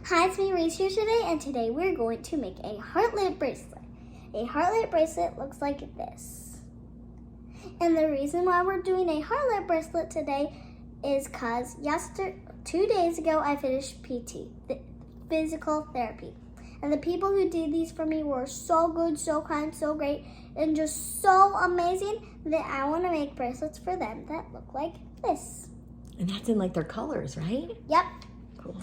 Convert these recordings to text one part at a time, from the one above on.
Hi, it's me, Reese, here today, and today we're going to make a heartlet bracelet. A heartlet bracelet looks like this. And the reason why we're doing a heartlet bracelet today is because 2 days ago I finished PT, physical therapy. And the people who did these for me were so good, so kind, so great, and just so amazing that I want to make bracelets for them that look like this. And that's in like their colors, right? Yep. Cool.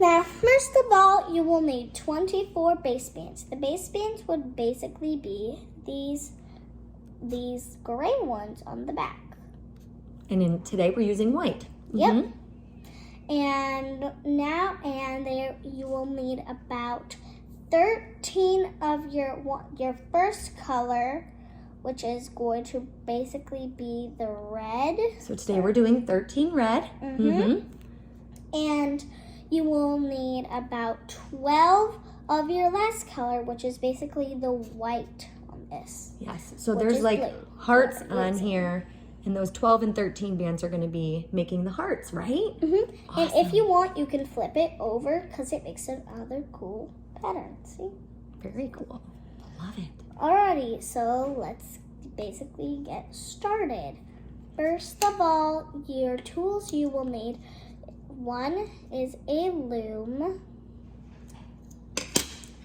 Now, first of all, you will need 24 base bands. The base bands would basically be these gray ones on the back. And today we're using white. Yep. Mm-hmm. And there you will need about 13 of your first color, which is going to basically be the red. So today we're doing 13 red. Mm-hmm. And you will need about 12 of your last color, which is basically the white on this. Yes. So there's like blue. Hearts on here, and those 12 and 13 bands are going to be making the hearts, right? Mm-hmm. Awesome. And if you want, you can flip it over because it makes another cool pattern. See? Very cool. Love it. Alrighty, so let's basically get started. First of all, your tools you will need. One is a loom.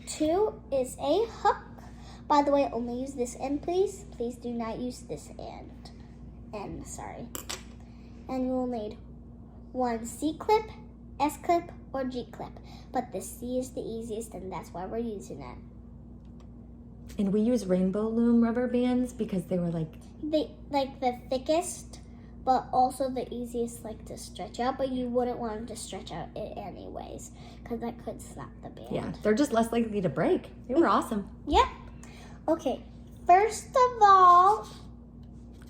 2 is a hook. By the way, only use this end, please. Please do not use this end. Sorry. And you will need 1 C-clip, S-clip, or G-clip. But the C is the easiest, and that's why we're using it. And we use Rainbow Loom rubber bands because they were like the thickest, but also the easiest to stretch out, but you wouldn't want them to stretch out it anyways, because that could snap the band. Yeah, they're just less likely to break. They were awesome. Yep. Okay, first of all...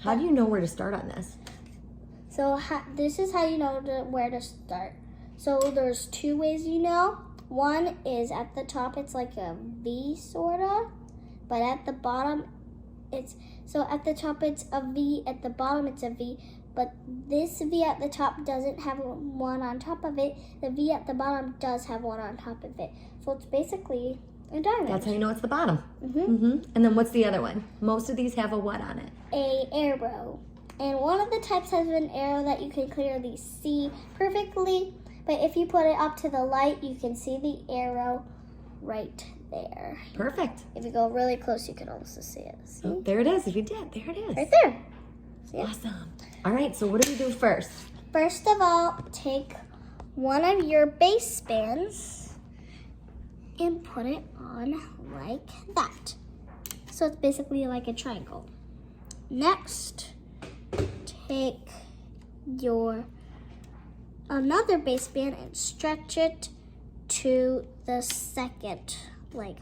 How do you know where to start on this? So this is how you know where to start. So there's 2 ways you know. One is at the top, it's like a V sorta, but at the bottom, at the top it's a V, at the bottom it's a V, but this V at the top doesn't have one on top of it. The V at the bottom does have one on top of it. So it's basically a diamond. That's how you know it's the bottom. Mm-hmm. Mm-hmm. And then what's the other one? Most of these have a what on it? A arrow. And one of the types has an arrow that you can clearly see perfectly, but if you put it up to the light, you can see the arrow right there. Perfect. If you go really close, you can also see it. See? Oh, there it is. If you did, there it is. Right there. See it? Awesome. All right, so what do we do first? First of all, take one of your base bands and put it on like that. So it's basically like a triangle. Next, take your another base band and stretch it to the second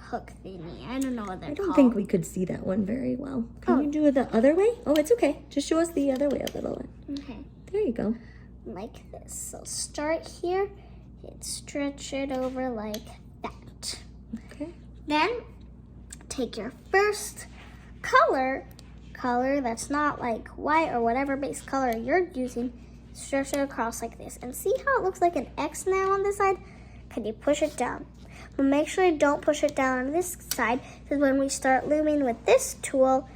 hook thingy. I don't know what they're called. I don't think we could see that one very well. Can you do it the other way? Oh, it's okay. Just show us the other way a little bit. Okay. There you go. Like this. So start here and stretch it over like that. Okay. Then take your first color that's not like white or whatever base color you're using, stretch it across like this. And see how it looks like an X now on this side? Can you push it down? But make sure you don't push it down on this side, because when we start looming with this tool,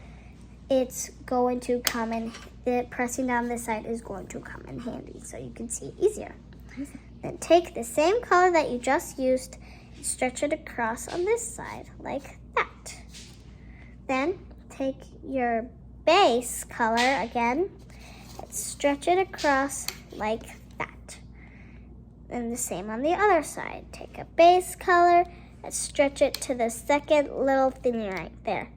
it's going to come in, pressing down this side is going to come in handy so you can see it easier. Then take the same color that you just used and stretch it across on this side like that. Then take your base color again and stretch it across like that. And the same on the other side. Take a base color and stretch it to the second little thingy right there.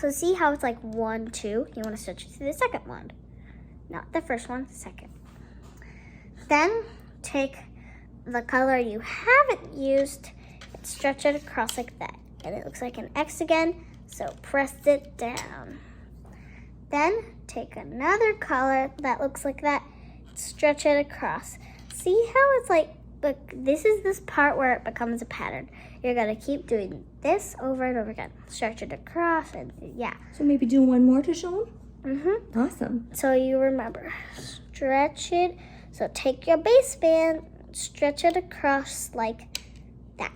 So see how it's like 1, 2? You want to stretch it to the second one. Not the first one, second. Then take the color you haven't used and stretch it across like that. And it looks like an X again, so press it down. Then take another color that looks like that, stretch it across. See how it's like, this is this part where it becomes a pattern. You're going to keep doing this over and over again. Stretch it across, and yeah. So maybe do one more to show them? Mm-hmm. Awesome. So you remember, stretch it. So take your base band, stretch it across like that.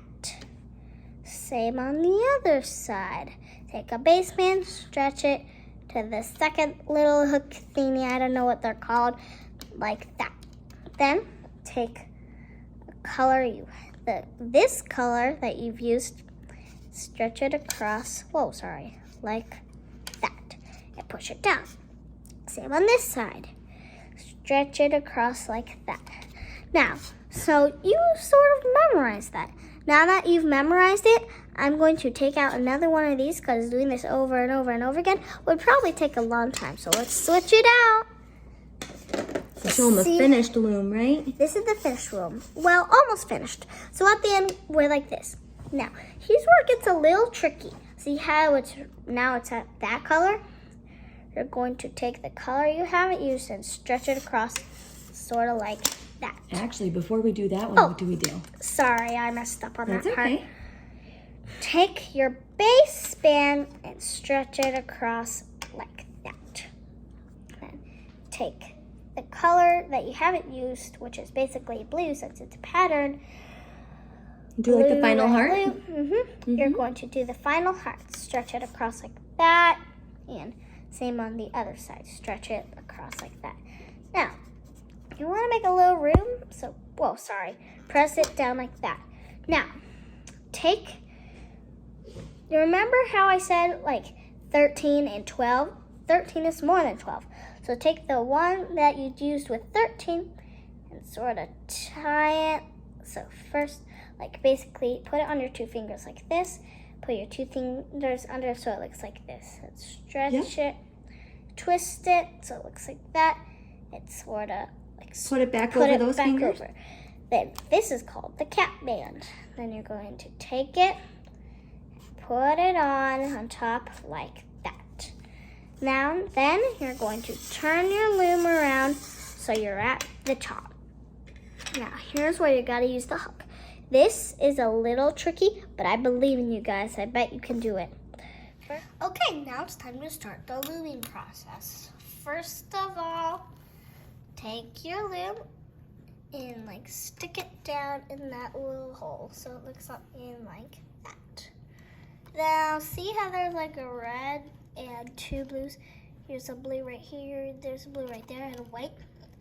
Same on the other side. Take a base band, stretch it to the second little hook thingy, I don't know what they're called, like that. Then take a color this color that you've used, stretch it across, like that, and push it down. Same on this side. Stretch it across like that. Now, so you sort of memorized that. Now that you've memorized it, I'm going to take out another one of these because doing this over and over and over again would probably take a long time. So let's switch it out. So show them a finished loom, right? This is the finished loom. Well, almost finished. So at the end, we're like this. Now, here's where it gets a little tricky. See how it's at that color? You're going to take the color you haven't used and stretch it across, sort of like that. Actually, before we do that one, what do we do? Sorry, I messed up on That's that part. okay. Take your base band and stretch it across like that. Then take the color that you haven't used, which is basically blue since it's a pattern. Do like the final heart? You're going to do the final heart. Stretch it across like that. And same on the other side. Stretch it across like that. Now, you want to make a little room. So, press it down like that. Now, you remember how I said like 13 and 12? 13 is more than 12. So take the one that you used with 13 and sort of tie it. So first, like basically put it on your two fingers like this. Put your two fingers under so it looks like this. And stretch it, twist it so it looks like that. It's sort of like put it back over those fingers. Then this is called the cap band. Then you're going to take it, put it on top like that. Now, then you're going to turn your loom around so you're at the top. Now, here's where you gotta use the hook. This is a little tricky, but I believe in you guys. I bet you can do it. Okay, now it's time to start the looming process. First of all, take your loom and like stick it down in that little hole so it looks something like that. Now, see how there's like a red and two blues? Here's a blue right here, there's a blue right there, and a white.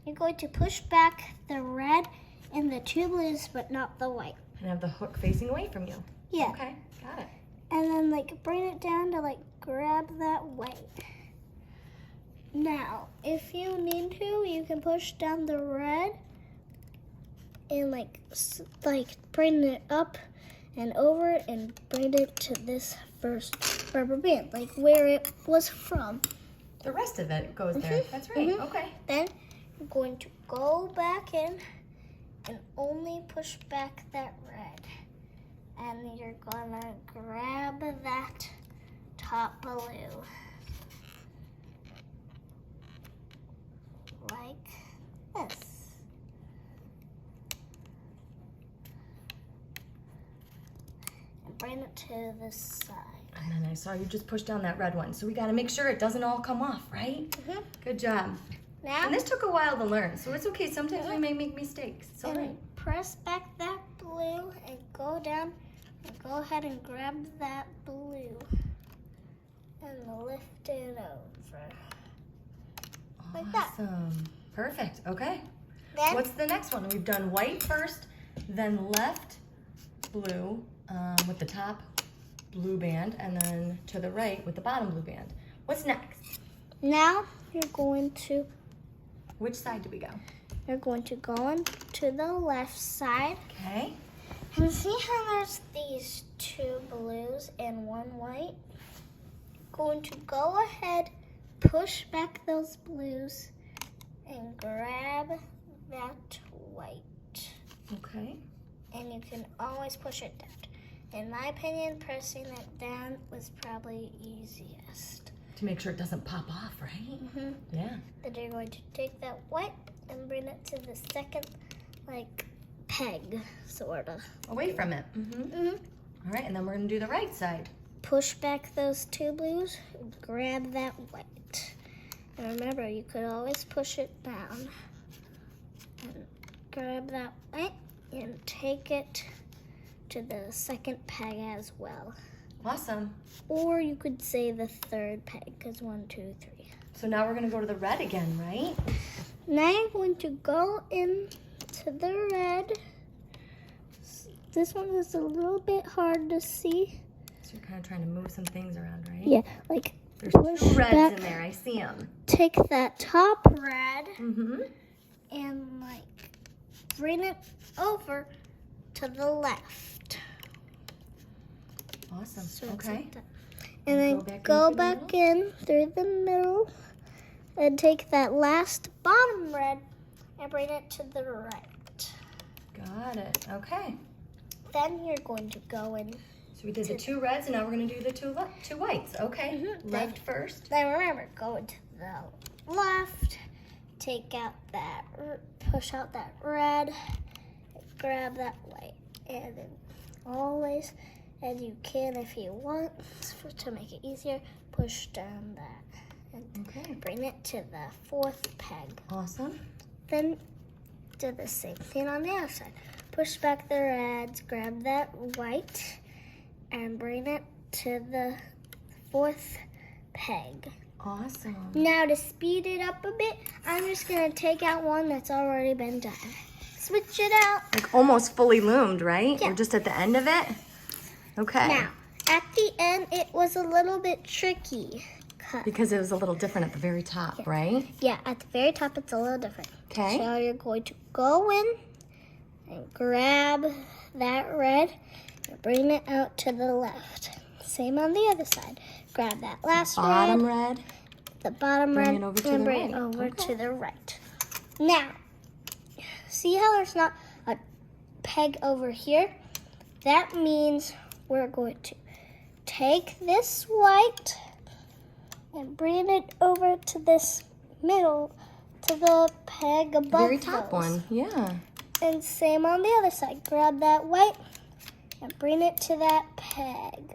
You're going to push back the red and the two blues, but not the white. And have the hook facing away from you. Yeah. Okay, got it. And then like bring it down to like grab that white. Now, if you need to, you can push down the red and like bring it up and over and bring it to this first rubber band, like where it was from. The rest of it goes there. That's right. Okay. Then you're going to go back in and only push back that red. And you're gonna grab that top blue. Like this. And bring it to the side. And then I saw you just push down that red one. So we gotta make sure it doesn't all come off, right? Good job. Now, and this took a while to learn, so it's okay. Sometimes we may make mistakes. It's all right. Press back that blue and go down and go ahead and grab that blue and lift it over. Like that. Awesome. Perfect. Okay. Then, what's the next one? We've done white first, then left blue with the top blue band, and then to the right with the bottom blue band. What's next? Now you're going to... Which side do we go? You're going to go on to the left side. Okay. And see how there's these two blues and one white? Going to go ahead, push back those blues, and grab that white. Okay. And you can always push it down. In my opinion, pressing it down was probably easiest. To make sure it doesn't pop off, right? Yeah. Then you're going to take that white and bring it to the second, like, peg, sort of. Away from it. All right, and then we're going to do the right side. Push back those two blues, grab that white. And remember, you could always push it down. And grab that white and take it to the second peg as well. Awesome. Or you could say the third peg, because 1, 2, 3. So now we're gonna go to the red again, right? Now you're going to go into the red. This one is a little bit hard to see. So you're kind of trying to move some things around, right? Yeah, like There's push 2 reds back. in there, I see them. Take that top red Mm-hmm. and like bring it over to the left. Awesome, So it's okay. like that. And then Go go back back in through the middle and take that last bottom red and bring it to the right. Got it, okay. Then you're going to go in. So we did the 2 reds, and now we're gonna do the 2 whites. Okay, left first. Then remember, go to the left, take out that, push out that red, grab that white, and then always, as you can if you want, to make it easier, push down that and Okay. bring it to the 4th peg. Awesome. Then do the same thing on the other side. Push back the reds, grab that white, and bring it to the 4th peg. Awesome. Now to speed it up a bit, I'm just gonna take out one that's already been done. Switch it out. Like almost fully loomed, right? Yeah. We're just at the end of it? Okay. Now, at the end, it was a little bit tricky. Because it was a little different at the very top, right? Yeah, at the very top, it's a little different. Okay. So you're going to go in and grab that red and bring it out to the left. Same on the other side. Grab that last Bottom red, red. the bottom Bring red, it over to and the bring it right. over Okay. to the right. Now, see how there's not a peg over here? That means we're going to take this white and bring it over to this middle, to the peg above Very top those. one, yeah. And same on the other side. Grab that white and bring it to that peg.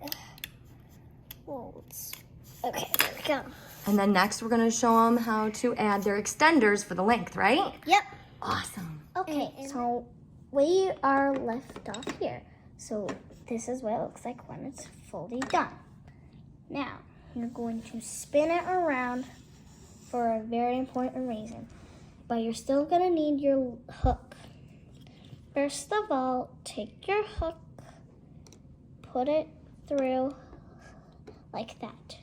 Okay, there we go. And then next we're gonna show them how to add their extenders for the length, right? Yep. Awesome. Okay, so we are left off here. So this is what it looks like when it's fully done. Now, you're going to spin it around for a very important reason. But you're still gonna need your hook. First of all, take your hook, put it through like that.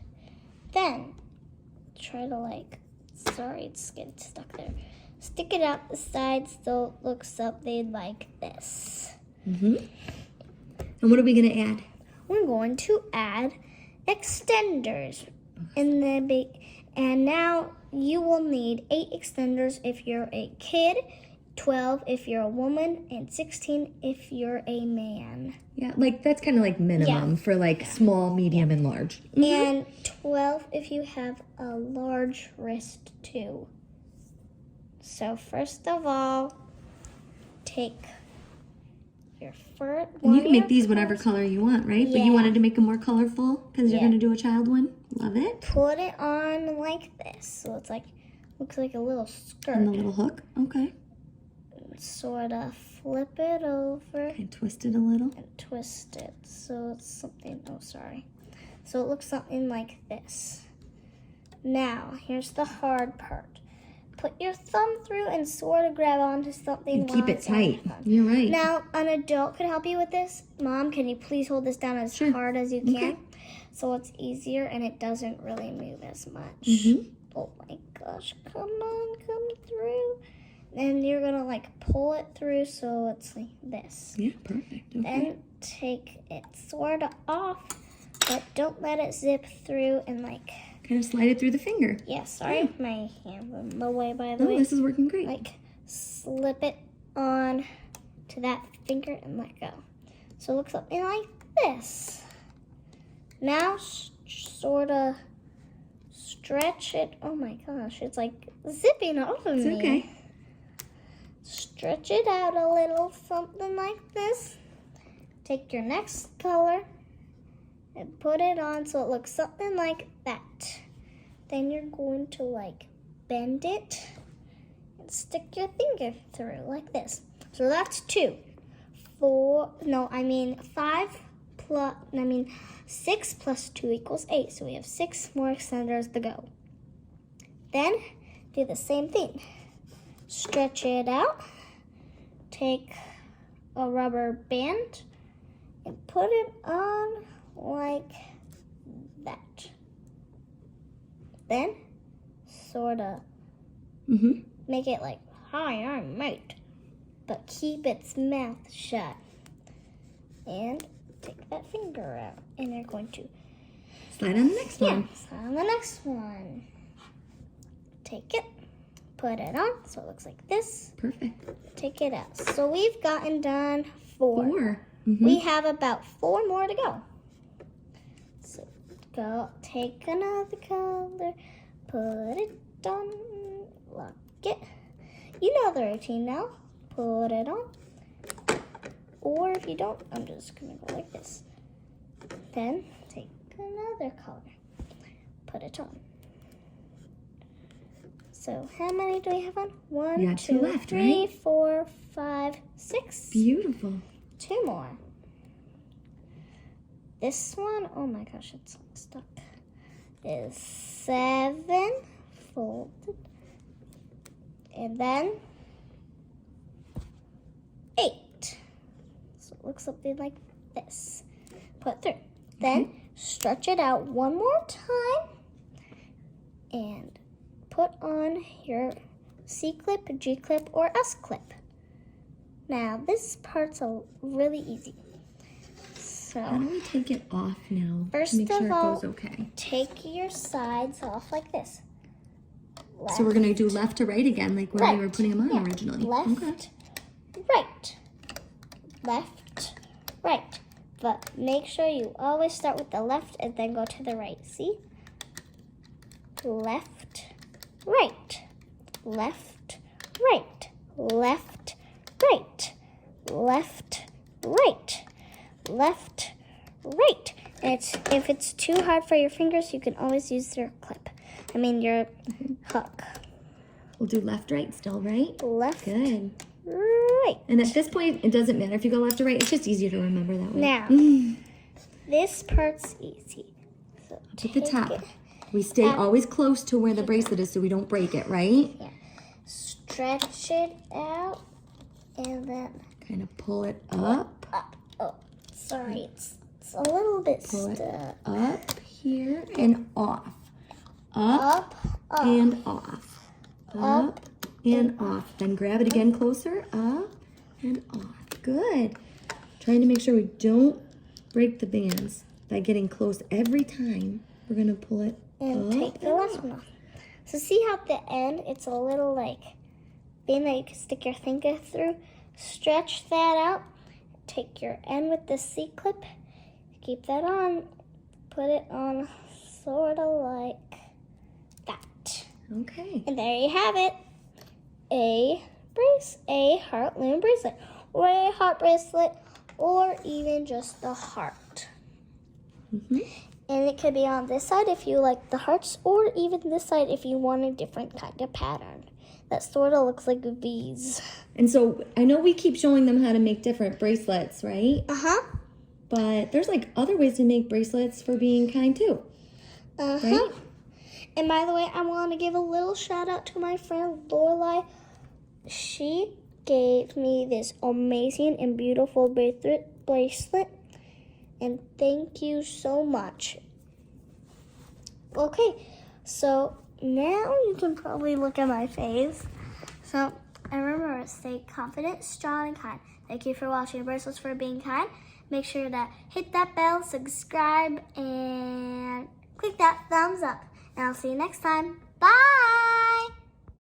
Then, try to sorry, it's getting stuck there. Stick it out the sides so it looks something like this. Mm-hmm. And what are we gonna add? We're going to add extenders in the and now you will need 8 extenders if you're a kid, 12 if you're a woman, and 16 if you're a man. Yeah, that's kind of like minimum for small, medium, and large. And 12 if you have a large wrist too. So first of all, take your first. And you can make these whatever color you want, right? But you Yeah. wanted to make them more colorful because you're Yeah. going to do a child one. Love it. Put it on like this, so it's looks like a little skirt. And the little hook. Okay. Sort of flip it over Okay, twist it a little. and twist it so it's something. Oh, sorry. So it looks something like this. Now here's the hard part. Put your thumb through and sort of grab onto something. And while keep it it's on your tight. thumb. You're right. Now, an adult could help you with this. Mom, can you please hold this down as Sure. hard as you can? Okay. So it's easier and it doesn't really move as much. Mhm. Oh my gosh, come on, come through. And you're gonna pull it through so it's like this. Yeah, perfect. Okay. Then take it sort of off, but don't let it zip through and Kind of slide it through the finger. yeah, sorry, my hand went in the way by the Oh, way. this is working great. Slip it on to that finger and let go. So it looks something like this. Now sort of stretch it. Oh my gosh, it's zipping off of It's me. okay. Stretch it out a little, something like this. Take your next color and put it on so it looks something like that. Then you're going to bend it and stick your finger through like this. So that's 2. 6 plus 2 equals 8. So we have 6 more extenders to go. Then do the same thing. Stretch it out. Take a rubber band and put it on like that. Then sort of make it like, hi, I'm mate, but keep its mouth shut. And take that finger out, and you're going to Slide on the next one. slide on the next one. Take it, put it on, so it looks like this. Perfect. Take it out. So we've gotten done 4. 4. We have about 4 more to go. So go take another color, put it on, lock it. You know the routine now. Put it on. Or if you don't, I'm just gonna go like this. Then take another color, put it on. So how many do we have on? 1, You got 2 2, left, 3, right? 4, 5, 6. Beautiful. 2 more. This one, oh my gosh, it's stuck. Is 7 folded. And then 8. So it looks something like this. Put through. Then stretch it out one more time and put on your C-clip, G-clip, or S-clip. Now this part's really easy. How So do we take it off now First to make of sure it all, goes okay? take your sides off like this. Left, So we're going to do left to right again, like when we were Right. putting them on Yeah. originally. Left, Okay. right, left, right. But make sure you always start with the left and then go to the right. See? Left, right, left, right, left, right, left, right, left, right. And if it's too hard for your fingers, you can always use your your hook. We'll do left, right still, right? Left, Good. right. And at this point, it doesn't matter if you go left or right. It's just easier to remember that way. Now, this part's easy. So At the take top. it, We stay always close to where the bracelet is so we don't break it, right? stretch it out, and then Kind of pull it up, up. Oh, sorry, it's a little bit pull it stuck. up here and off. Up, Up, and off. Up and off. Then grab it again closer. Up and off. Good. Trying to make sure we don't break the bands by getting close every time. We're going to pull it and up take the and last off. one off. So see how at the end, it's a little thing that you can stick your finger through. Stretch that out. Take your end with the C-clip. Keep that on. Put it on sort of like that. Okay. And there you have it. A heart loom bracelet, or a heart bracelet, or even just a heart. And it could be on this side if you like the hearts, or even this side if you want a different kind of pattern that sort of looks like V's. And so I know we keep showing them how to make different bracelets, right? But there's other ways to make bracelets for being kind too. Right? And by the way, I want to give a little shout out to my friend Lorelai. She gave me this amazing and beautiful bracelet. And thank you so much. Okay, so now you can probably look at my face. So I remember, stay confident, strong, and kind. Thank you for watching Bracelets for Being Kind. Make sure to hit that bell, subscribe, and click that thumbs up. And I'll see you next time. Bye!